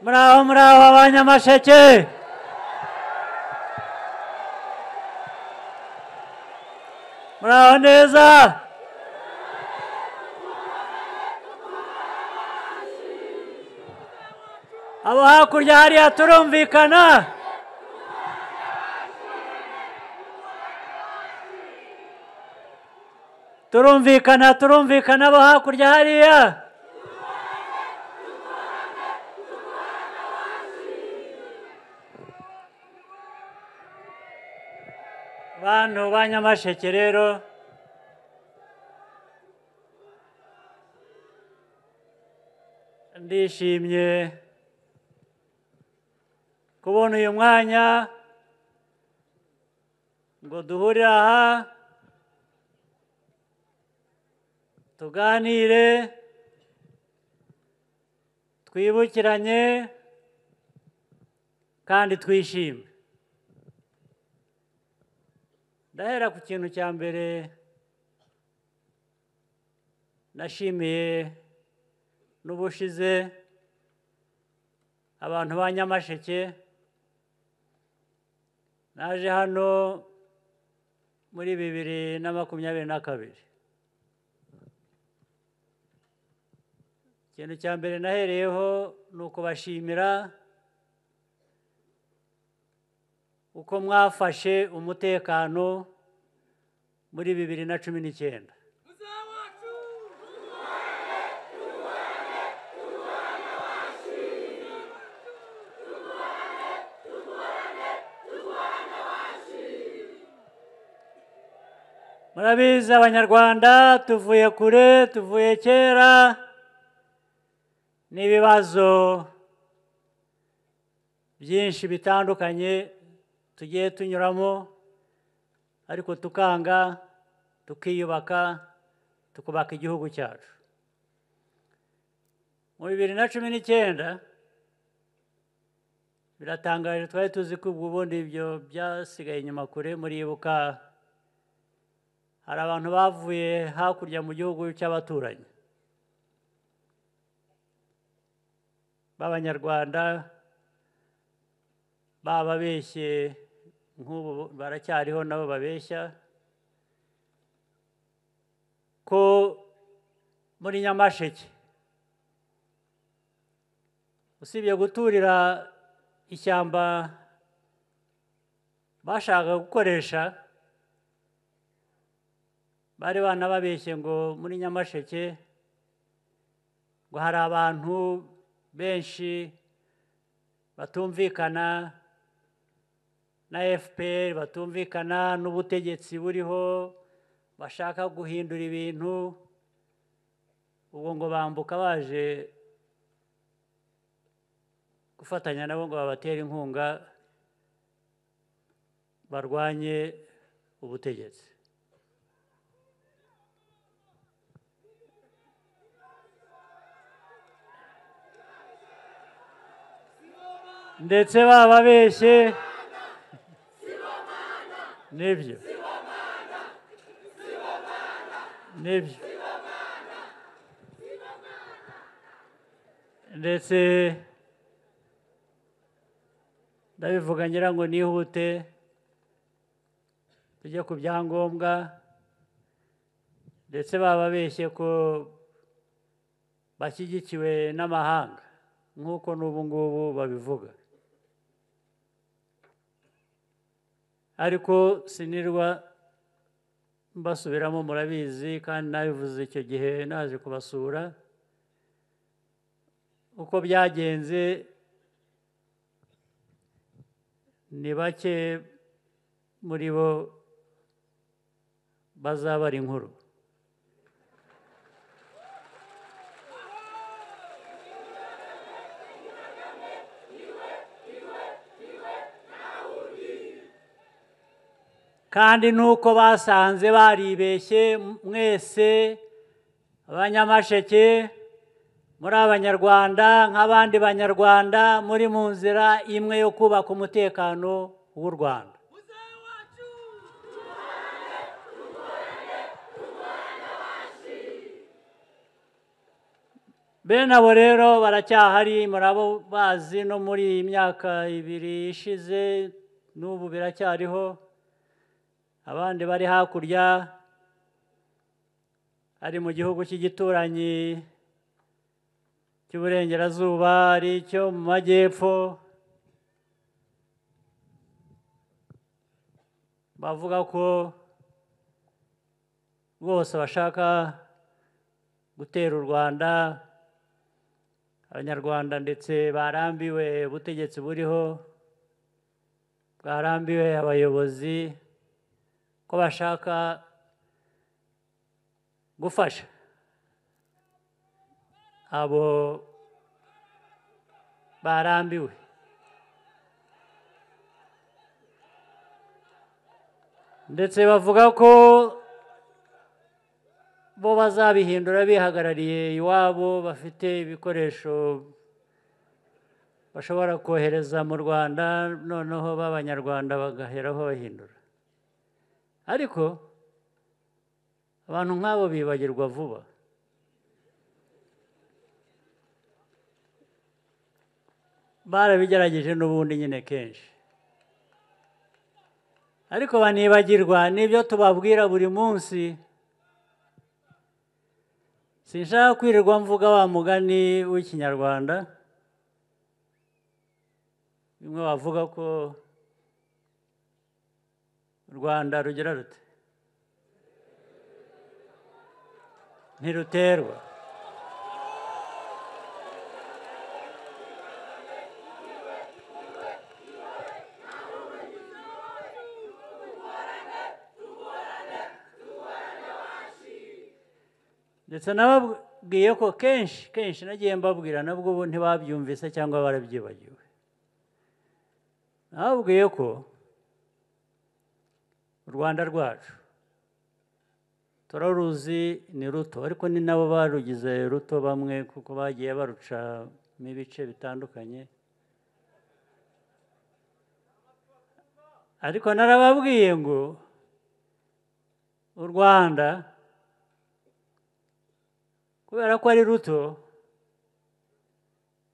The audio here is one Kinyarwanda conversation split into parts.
muraho abanyamasheke. Muraho neza. Abo hakurya hariya turumvikana. Turumvikana abo hakurya hariya. Bantu banyamasheke rero, ndishimye kubona uyu mwanya ngo duhurire aha tuganire, twibukiranye kandi twishime. Ndahera ku kintu cya mbere nashimiye n'ubushize abantu ba Nyamasheke. Naje hano muri 2022. Ikintu cya mbere nahereyeho ni ukubashimira uko mwafashe umutekano muri 2019. Murabizi abanyarwanda tuvuye kure, tuvuye kera n'ibibazo byinshi bitandukanye tugiye tunyuramo, ariko tukanga, tukiyubaka, tukubaka igihugu cyacu. Mu 2019 biratangaje, twari tuzi ko ubundi ibyo byasigaye inyuma kure. Muribuka hari abantu bavuye hakurya mu gihugu cy'abaturanyi b'abanyarwanda, bababeshye, nk'ubu baracyariho nabo babeshya ko muri Nyamasheke usibye guturira ishyamba bashaka gukoresha, bari banababeshye ngo muri Nyamasheke ngo hari abantu benshi batumvikana na FPR, batumvikana n'ubutegetsi buriho, bashaka guhindura ibintu. Ubwo ngo bambuka baje gufatanya nabo ngo babatere inkunga barwanye ubutegetsi. Ndetse bababeshye nibyo ndetse ndabivuga ngira ngo nihute tujye ku byangombwa. Ndetse bababeshye ko bashyigikiwe n'amahanga nk'uko n'ubu ngubu babivuga, ariko sinirwa mbasubiramo, murabizi kandi nabivuze icyo gihe naje kubasura. Uko byagenze ni bake muri bo bazabara inkuru. Kandi nuko basanze baribeshye mwese abanyamasheke, muri abanyarwanda nk'abandi banyarwanda, muri mu nzira imwe yo kubaka umutekano w'u Rwanda. bene abo rero baracyahari, murabo bazi no muri iyi myaka 2 ishize n'ubu biracyariho. Abandi bari hakurya, ari mu gihugu cy'igituranyi cy'uburengerazuba, ari cyo mu majyepfo, bavuga ko bose bashaka gutera u Rwanda. Abanyarwanda ndetse barambiwe ubutegetsi buriho, bwarambiwe abayobozi, ko bashaka gufasha abo barambiwe. Ndetse bavuga ko bo bazabihindura bihagarariye iwabo, bafite ibikoresho bashobora kohereza mu Rwanda, noneho b'Abanyarwanda bagaheraho bahindura. Ariko abantu nk'abo bibagirwa vuba. Barabigerageje n'ubundi nyine kenshi, ariko banibagirwa n'ibyo tubabwira buri munsi. Sinshaka kwirirwa mvuga wa mugani w'ikinyarwanda, bimwe bavuga ko u Rwanda rugira rute, ntiruterwa. Ndetse nababwiye ko kenshi nagiye mbabwira, nabwo ubu ntibabyumvise cyangwa barabyibagiwe. Nababwiye ko u Rwanda rwacu turaruzi ni ruto, ariko ni nabo barugize ruto bamwe, kuko bagiye barucamo ibice bitandukanye. Ariko narababwiye ngo u Rwanda kubera ko ari ruto,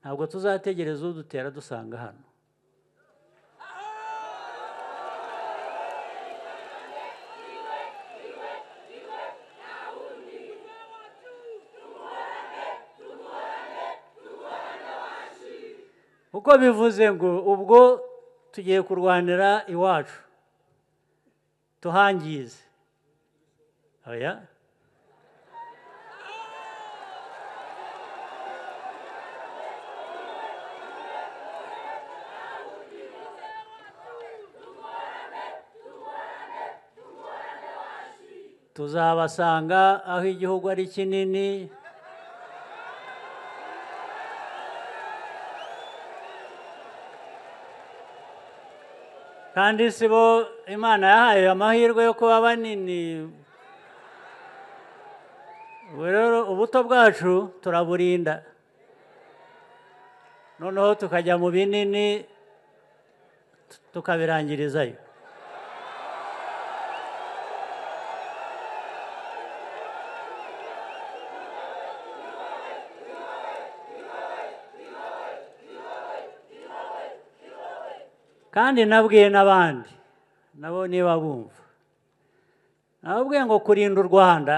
ntabwo tuzategereza udutera dusanga hano. Kuko bivuze ngo ubwo tugiye kurwanira iwacu tuhangize. Oya, tuzabasanga aho igihugu ari kinini, kandi si bo Imana yahaye amahirwe yo kuba banini. Ubu rero ubuto bwacu turaburinda, noneho tukajya mu binini tukabirangirizayo. Kandi nabwiye n'abandi nabo niba bumva, nababwiye ngo kurinda u Rwanda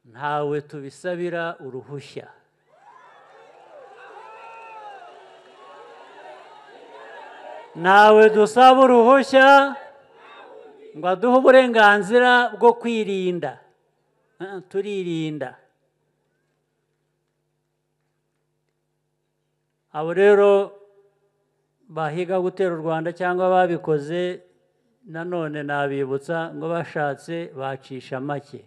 ntawe tubisabira uruhushya. Ntawe dusaba uruhushya ngo aduhe uburenganzira bwo kwirinda. Turirinda. Abo rero bahiga gutera u Rwanda cyangwa babikoze, nanone nabibutsa ngo bashatse bacisha make.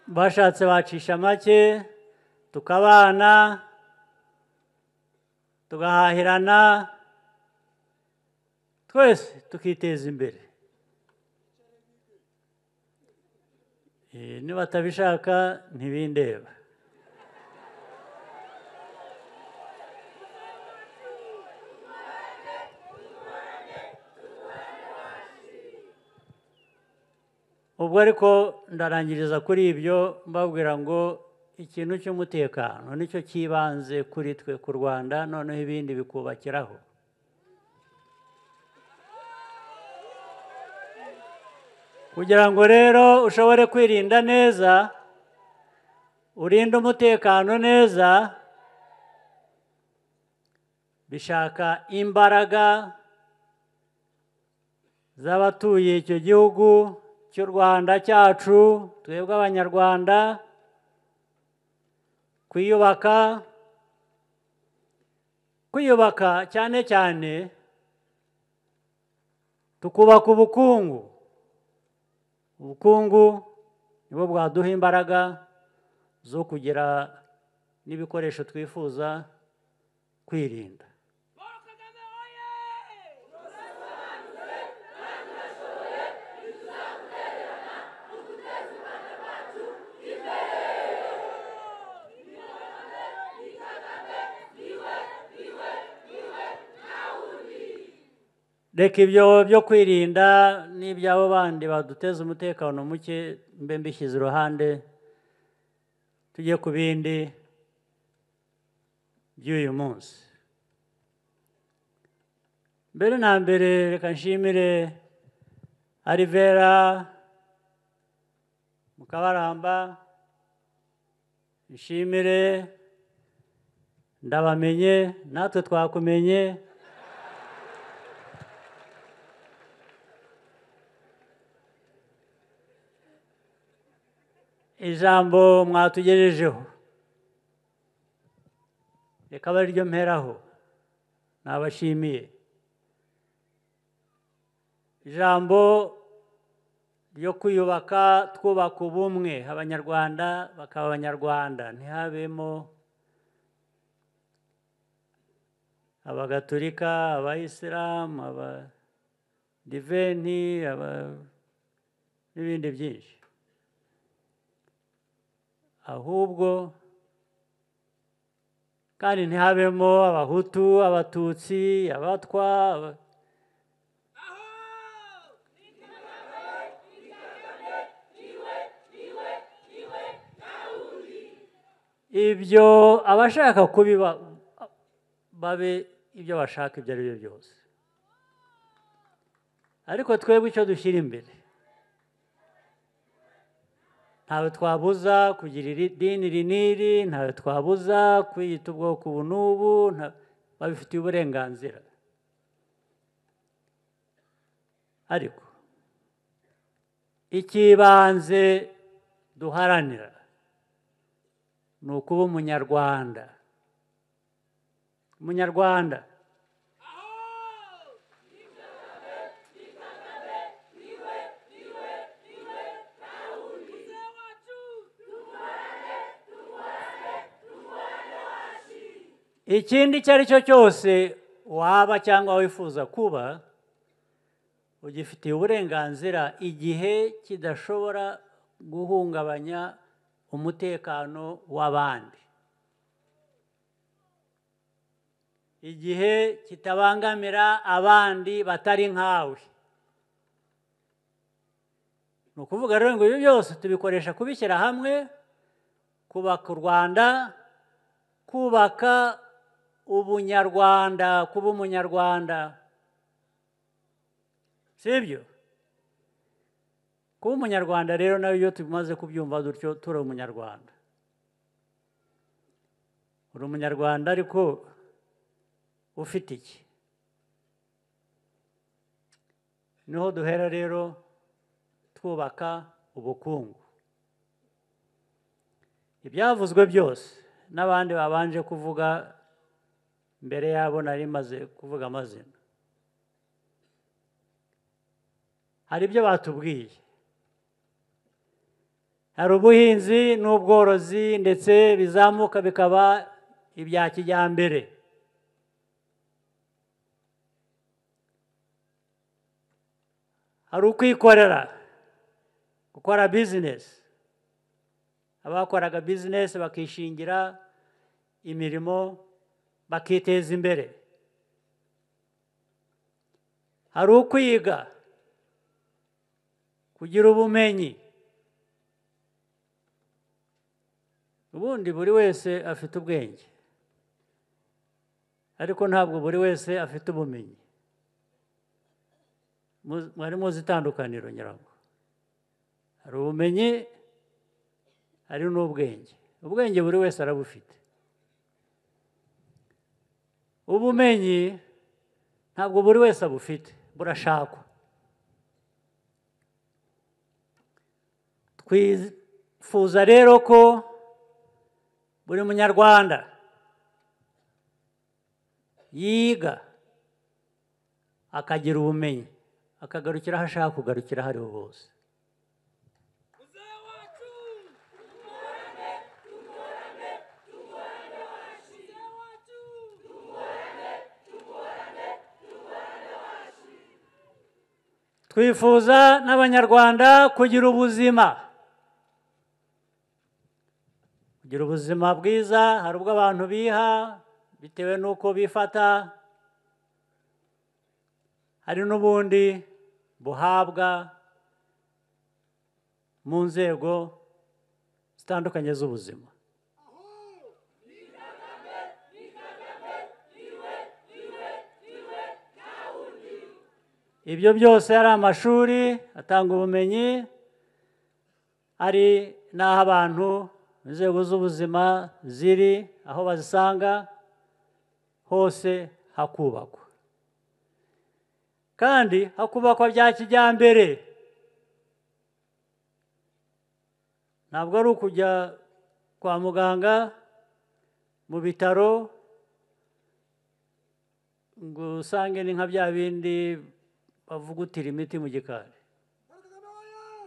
Bashatse bacisha make, tukabana, tugahahirana, twese tukiteza imbere. Niba batabishaka ntibindeba. ubwo ariko ndarangiriza kuri ibyo mbabwira ngo ikintu cy'umutekano nicyo cyibanze kuri twe ku Rwanda, noneho ibindi bikubakiraho. Kugira ngo rero ushobore kwirinda neza, urinde umutekano neza, bishaka imbaraga z'abatuye icyo gihugu cy'u Rwanda cyacu, twebwe Abanyarwanda, kwiyubaka cyane cyane tukubaka ubukungu. Ubukungu nibwo bwaduha imbaraga zo kugira n'ibikoresho twifuza kwirinda. Reka ibyo byo kwirinda n'iby'abo bandi baduteza umutekano muke mbe mbishyize iruhande, tujye ku bindi by'uyu munsi. Mbere na mbere reka nshimire Alivera Mukabaramba, nshimire Ndabamenye, natwe twakumenye. Ijambo mwatugejejeho reka abe ariryo mperaho, nabashimiye. Ijambo ryo kwiyubaka, twubaka ubumwe, Abanyarwanda bakaba Abanyarwanda, ntihabemo Abagatolika, Abayisilamu, Abadiventi, n'ibindi byinshi, ahubwo kandi ntihabemo Abahutu, Abatutsi, Abatwa. Ibyo abashaka kubiba babe ibyo bashaka, ibyo ari byo byose, ariko twebwe icyo dushyira imbere, ntawe twabuza kugira idini iri n'iri, ntawe twabuza kwiyita ubwoko ubu n'ubu, babifitiye uburenganzira. Ariko icy'ibanze duharanira ni ukuba Umunyarwanda. Umunyarwanda ikindi icyo ari cyo cyose waba cyangwa wifuza kuba, ugifitiye uburenganzira igihe kidashobora guhungabanya umutekano w'abandi, igihe kitabangamira abandi batari nkawe. Ni ukuvuga rero ngo ibi byose tubikoresha kubishyira hamwe, kubaka u Rwanda, kubaka ubunyarwanda, kuba Umunyarwanda, sibyo? Kuba Umunyarwanda rero nawe iyo tumaze kubyumva dutyo, turi Umunyarwanda. Uri Umunyarwanda ariko ufite iki? Niho duhera rero twubaka ubukungu. Ibyavuzwe byose n'abandi babanje kuvuga mbere yabo nari maze kuvuga amazina, hari ibyo batubwiye. Hari ubuhinzi n'ubworozi ndetse bizamuka bikaba ibya kijyambere. Hari ukwikorera, gukora bizinesi. Abakoraga bizinesi bakishingira imirimo bakiteza imbere. Hari ukwiga, kugira ubumenyi. Ubundi buri wese afite ubwenge, ariko ntabwo buri wese afite ubumenyi. Mwari muzi itandukaniro nyirango. Hari ubumenyi, hari n'ubwenge. Ubwenge buri wese arabufite. Ubumenyi ntabwo buri wese abufite, burashakwa. Twifuza rero ko buri munyarwanda yiga akagira ubumenyi, akagarukira aho ashaka kugarukira aho ariho hose. Twifuza n'abanyarwanda kugira ubuzima. Kugira ubuzima bwiza, hari ubwo abantu biha bitewe n'uko bifata, hari n'ubundi buhabwa mu nzego zitandukanye z'ubuzima. Ibyo byose ari amashuri atanga ubumenyi, ari n'aho abantu inzego z'ubuzima ziri, aho bazisanga hose hakubakwa. Kandi hakubakwa bya kijyambere. Ntabwo ari ukujya kwa muganga mu bitaro ngo usange ni nka bya bindi bavugutira imiti mu gikari.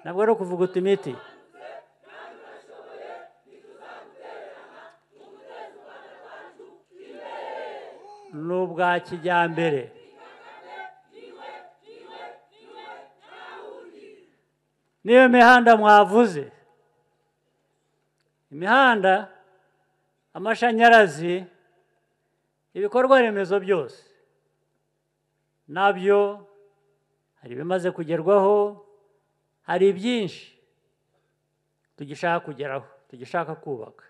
Ntabwo ari ukuvuguta imiti. Ni ubwa kijyambere. Niyo mihanda mwavuze, imihanda, amashanyarazi, ibikorwa remezo byose nabyo hari ibimaze kugerwaho, hari byinshi tugishaka kugeraho, tugishaka kubaka.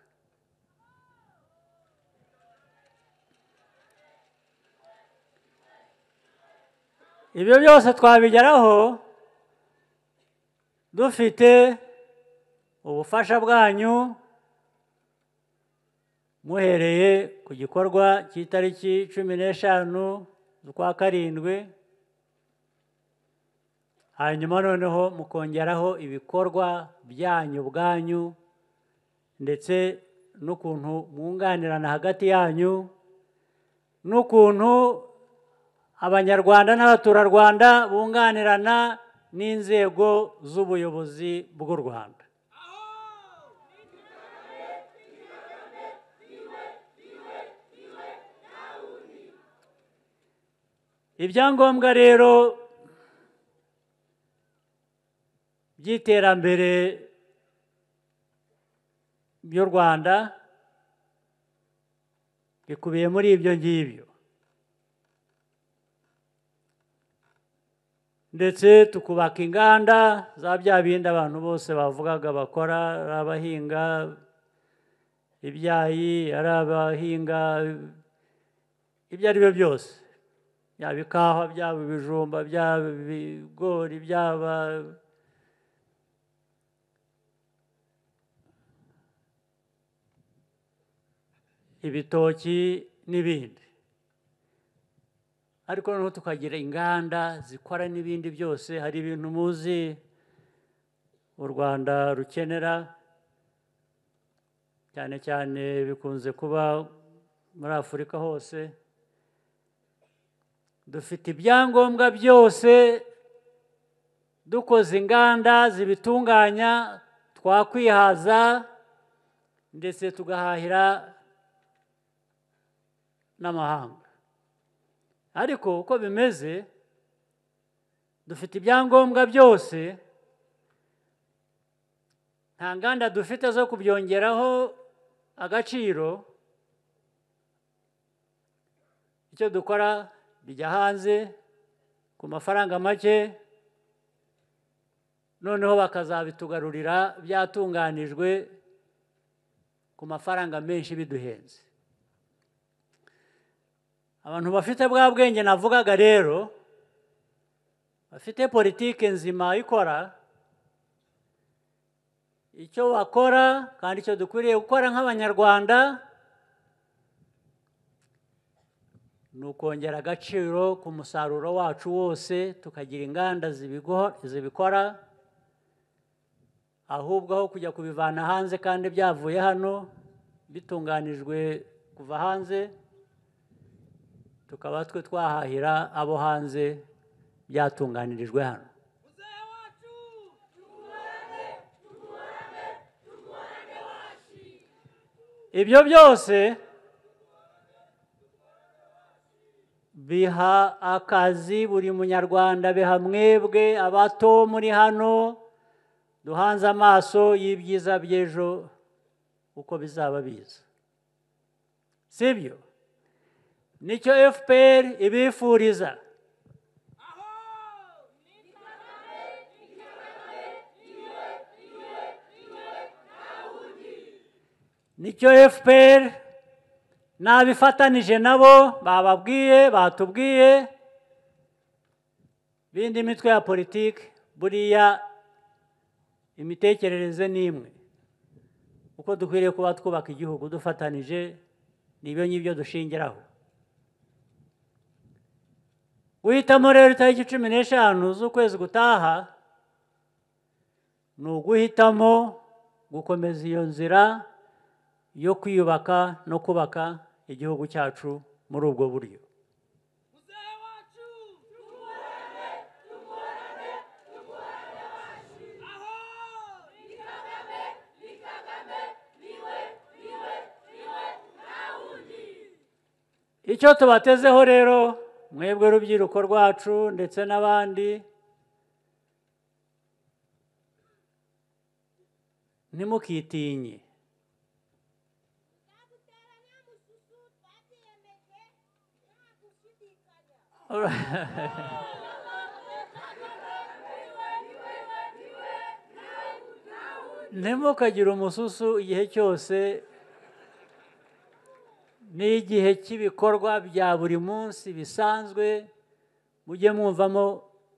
Ibyo byose twabigeraho dufite ubufasha bwanyu, muhereye ku gikorwa cy'itariki 15 z'ukwa karindwi, hanyuma noneho mukongeraho ibikorwa byanyu ubwanyu, ndetse n'ukuntu mwunganirana hagati yanyu, n'ukuntu Abanyarwanda n'abaturarwanda bunganirana n'inzego z'ubuyobozi bw'u Rwanda. Ibyangombwa rero by'iterambere by'u Rwanda bikubiye muri ibyo ngibyo. Ndetse tukubaka inganda za bya bindi abantu bose bavugaga bakora, ari abahinga ibyayi, ari abahinga ibyo ari byo byose, byaba ikawa, byaba ibijumba, byaba ibigori, byaba ibitoki n'ibindi. Ariko noneho tukagira inganda zikora n'ibindi byose. Hari ibintu muzi u Rwanda rukenera, cyane cyane bikunze kuba muri Afurika hose. Dufite ibyangombwa byose, dukoze inganda zibitunganya, twakwihaza ndetse tugahahira n'amahanga. Ariko uko bimeze, dufite ibyangombwa byose, nta nganda dufite zo kubyongeraho agaciro. Icyo dukora bijya hanze ku mafaranga make, noneho bakazabitugarurira byatunganijwe ku mafaranga menshi biduhenze. Abantu bafite bwa bwenge navugaga rero, bafite politike nzima ikora, icyo bakora kandi icyo dukwiriye gukora nk'Abanyarwanda ni ukongera agaciro ku musaruro wacu wose, tukagira inganda zibikora, ahubwo aho kujya kubivana hanze kandi byavuye hano bitunganijwe kuva hanze, tukaba twe twahahira abo hanze byatunganirijwe hano. Ibyo byose biha akazi buri munyarwanda, biha mwebwe abato muri hano duhanze amaso y'ibyiza by'ejo uko bizaba biza, sibyo? Nicyo FPR ibifuriza. Nicyo FPR nabifatanije nabo bababwiye, batubwiye, bindi mitwe ya politiki, buriya imitekerereze ni imwe, uko dukwiriye kuba twubaka igihugu dufatanije, nibyo ngibyo dushingiraho. Guhitamo rero itariki 15 z'ukwezi gutaha ni uguhitamo gukomeza iyo nzira yo kwiyubaka no kubaka igihugu cyacu muri ubwo buryo. Icyo tubatezeho rero mwebwe rubyiruko rwacu ndetse n'abandi, ntimukitinye. Ntimukagire umususu igihe cyose, n'igihe cy'ibikorwa bya buri munsi bisanzwe, mujye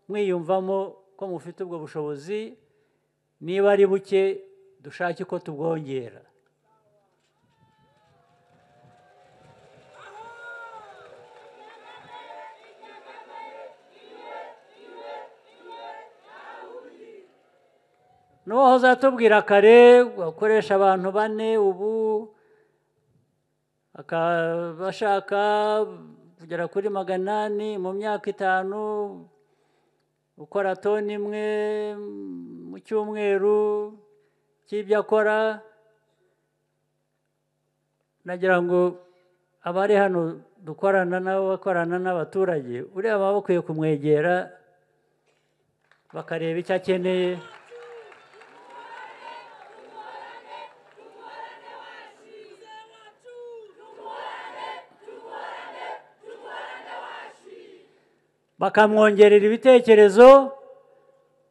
mwiyumvamo ko mufite ubwo bushobozi, niba ari buke dushake ko tubwongera. N'uwahoze atubwira kare gukoresha abantu 4 ubu bashaka kugera kuri 800 mu myaka 5, gukora toni 1 mu cyumweru cy'ibyo akora. Nagira ngo abari hano dukorana nabo, bakorana n'abaturage, uriya baba bakwiye kumwegera bakareba icyo akeneye. Bakamwongerera ibitekerezo,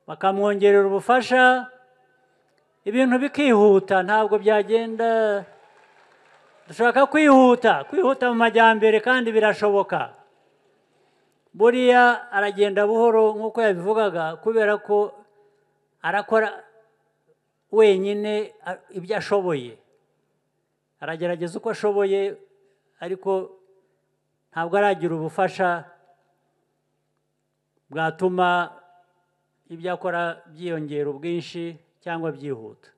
bakamwongerera ubufasha, ibintu bikihuta. Ntabwo byagenda, dushaka kwihuta mu majyambere kandi birashoboka. Buriya aragenda buhoro nk'uko yabivugaga, kubera ko arakora wenyine ibyo ashoboye, aragerageza uko ashoboye, ariko ntabwo aragira ubufasha bwatuma ibyo akora byiyongera ubwinshi cyangwa byihuta.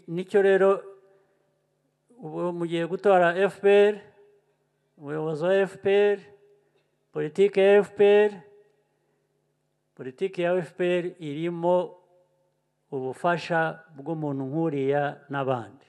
Nicyo rero ubu mugiye gutora FPR, umuyobozi wa FPR, politiki ya FPR. Politiki ya FPR irimo ubufasha bw'umuntu nk'uriya n'abandi.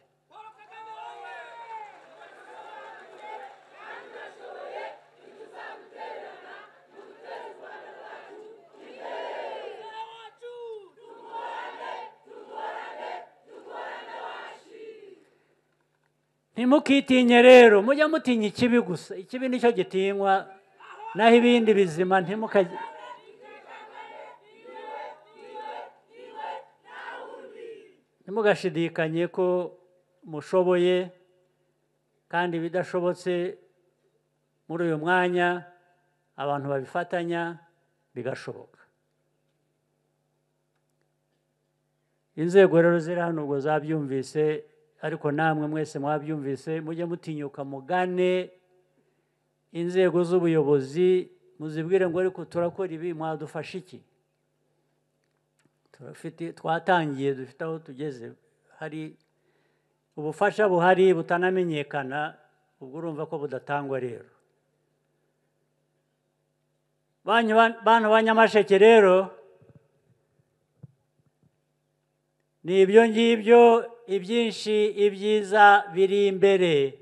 Ntimukitinye rero, mujya mutinya ikibi gusa. Ikibi nicyo gitinywa, naho ibindi bizima ntimukajye. ntimugashidikanye ko mushoboye kandi bidashobotse muri uyu mwanya abantu babifatanya bigashoboka. Inzego rero ziri hano ubwo zabyumvise, ariko namwe mwese mwabyumvise, mujye mutinyuka mugane inzego z'ubuyobozi muzibwire ngo ariko turakora ibi, mwadufasha iki? Twatangiye, dufite aho tugeze, hari ubufasha buhari butanamenyekana, ubwo urumva ko budatangwa rero. Bantu ba Nyamasheke rero, ni ibyo ngibyo, ibyinshi ibyiza biri imbere.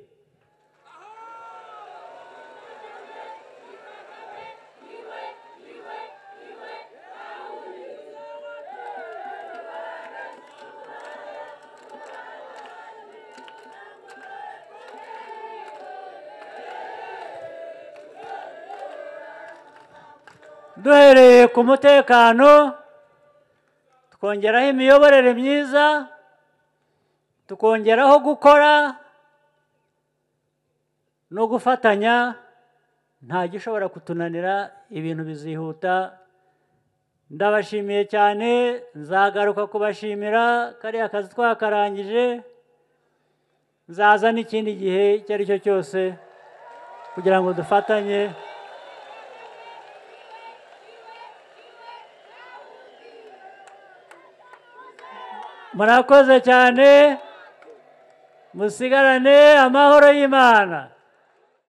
Duhereye ku mutekano, tukongeraho imiyoborere myiza, tukongeraho gukora no gufatanya, nta gishobora kutunanira, ibintu bizihuta. Ndabashimiye cyane, nzagaruka kubashimira, kariya kazi twakarangije, nzaza n'ikindi gihe icyo ari cyo cyose kugira ngo dufatanye. Murakoze cyane, musigarane amahoro y'Imana.